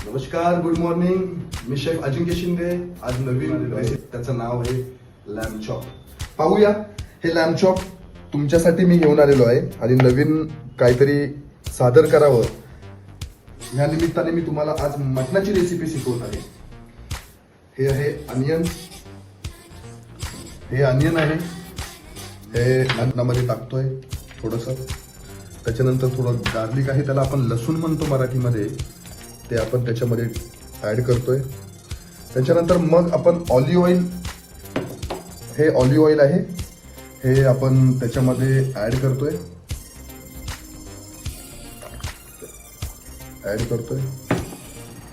नमस्कार, good morning. मी chef अजिंक्य शिंदे. आज नवीन recipe, त्याचं नाव आहे लॅम्ब चॉप. पाहूया हे लॅम्ब चॉप तुमच्यासाठी मी घेऊन आलेलो आहे आणि नवीन काहीतरी सादर करावं या निमित्ताने मी तुम्हाला आज मटणाची रेसिपी शिकवत आहे. हे आहे अनियन. हे अनियन आहे, हे मटणामध्ये टाकतोय थोडंसं. त्याच्यानंतर थोडं गार्लिक आहे, त्याला आपण लसूण म्हणतो मराठीमध्ये, ते आपण त्याच्यामध्ये ॲड करतोय. त्याच्यानंतर मग आपण ऑलिव्ह ऑइल, हे ऑलिव्ह ऑइल आहे, हे आपण त्याच्यामध्ये ॲड करतोय.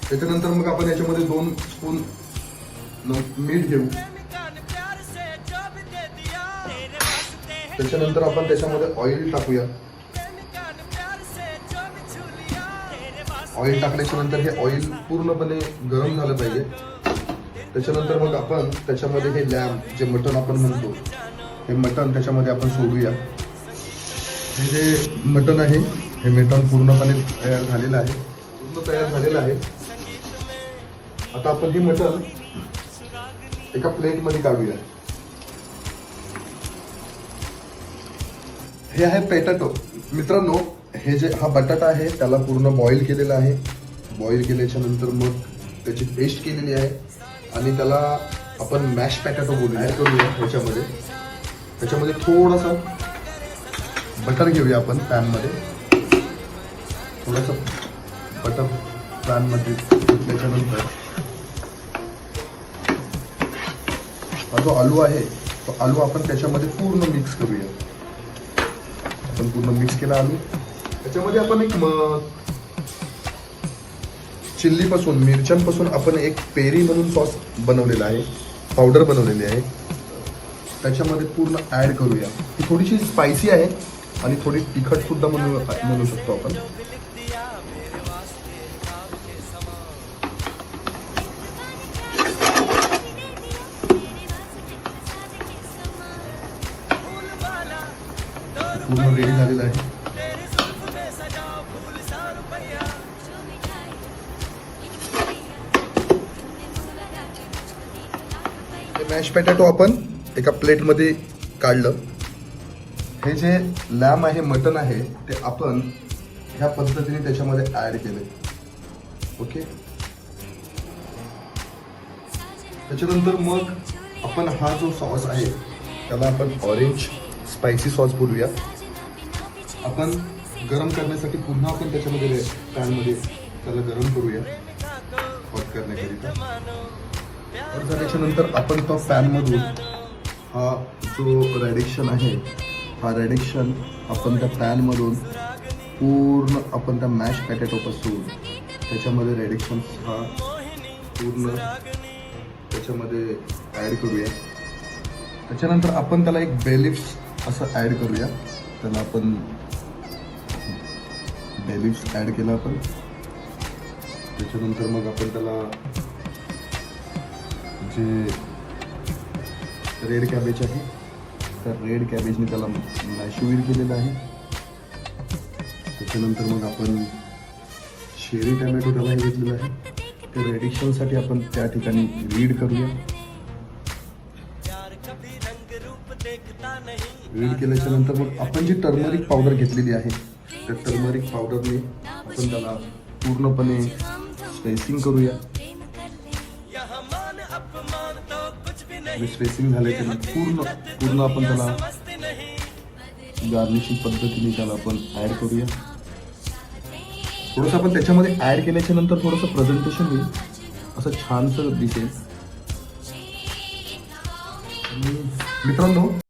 त्याच्यानंतर मग आपण याच्यामध्ये 2 स्पून मीठ घेऊ. त्याच्यानंतर आपण त्याच्यामध्ये ऑइल टाकूया. ऑइल टाकल्याच्या नंतर हे ऑइल पूर्णपणे गरम झालं पाहिजे. त्याच्यानंतर मग आपण त्याच्यामध्ये हे लॅम्ब, जे मटण आपण म्हणतो, हे मटण त्याच्यामध्ये आपण सोडूया. हे जे मटण आहे, हे मटण पूर्णपणे तयार झालेलं आहे. आता आपण हे मटण एका प्लेटमध्ये काढूया. हे आहे पेटाटो. मित्रांनो, हे जे हा बटाटा आहे त्याला पूर्ण बॉईल केलेला आहे. बॉईल केल्याच्या नंतर मग त्याची पेस्ट केलेली आहे आणि त्याला आपण मॅश पॅटाटो बोलूया. ॲड करूया त्याच्यामध्ये थोडासा बटर घेऊया आपण पॅनमध्ये. थोडासा बटर पॅनमध्ये घेतल्याच्यानंतर हा जो आलू आहे, तो आलू आपण त्याच्यामध्ये पूर्ण मिक्स करूया. आपण पूर्ण मिक्स केला आलू. त्याच्यामध्ये आपण एक चिल्लीपासून, मिरच्यांपासून आपण एक पेरी म्हणून सॉस बनवलेला आहे, पावडर बनवलेली आहे, त्याच्यामध्ये पूर्ण ॲड करूया. ती थोडीशी स्पायसी आहे आणि थोडी तिखट सुद्धा म्हणू शकतो आपण. पूर्ण रेडी झालेलं आहे. मॅश पॅटॅटो आपण एका प्लेटमध्ये काढलं. हे जे लॅम्ब आहे, मटण आहे, ते आपण ह्या पद्धतीने त्याच्यामध्ये ॲड केले. ओके. त्याच्यानंतर मग आपण हा जो सॉस आहे त्याला आपण ऑरेंज स्पायसी सॉस बोलूया. आपण गरम करण्यासाठी पुन्हा आपण त्याच्यामध्ये पॅनमध्ये त्याला गरम करूया हॉट करण्याकरिता. हॉट झाल्याच्या नंतर आपण तो पॅनमधून हा जो रेडिक्शन आहे, हा रेडिक्शन आपण त्या पॅनमधून पूर्ण आपण त्या मॅश पॅटॅटोपासून त्याच्यामध्ये रेडिक्शन हा पूर्ण त्याच्यामध्ये ॲड करूया. त्याच्यानंतर आपण त्याला एक बे लीव्स असं ॲड करूया. त्याला आपण बे लीव्स ॲड केला आपण. त्याच्यानंतर मग आपण त्याला जे रेड कॅबेज आहे, त्या रेड कॅबेजने त्याला मॅशुवीर केलेलं आहे. त्याच्यानंतर मग आपण शेरी टॅमॅटो त्याला घेतलेला आहे. ते रेडिक्शनसाठी आपण त्या ठिकाणी रीड करूया. रीड केल्याच्या नंतर मग आपण जी टर्मरिक पावडर घेतलेली आहे, त्या टर्मरिक पावडरने आपण त्याला पूर्णपणे स्पेसिंग करूया. स्पेसिंग झाल्याच्या नंतर पूर्ण आपण त्याला गार्निशिंग पद्धतीने त्याला आपण ॲड करूया. थोडंसं आपण त्याच्यामध्ये ॲड केल्याच्या नंतर थोडंसं प्रेझेंटेशन होईल, असं छानसं दिसेल. मित्रांनो,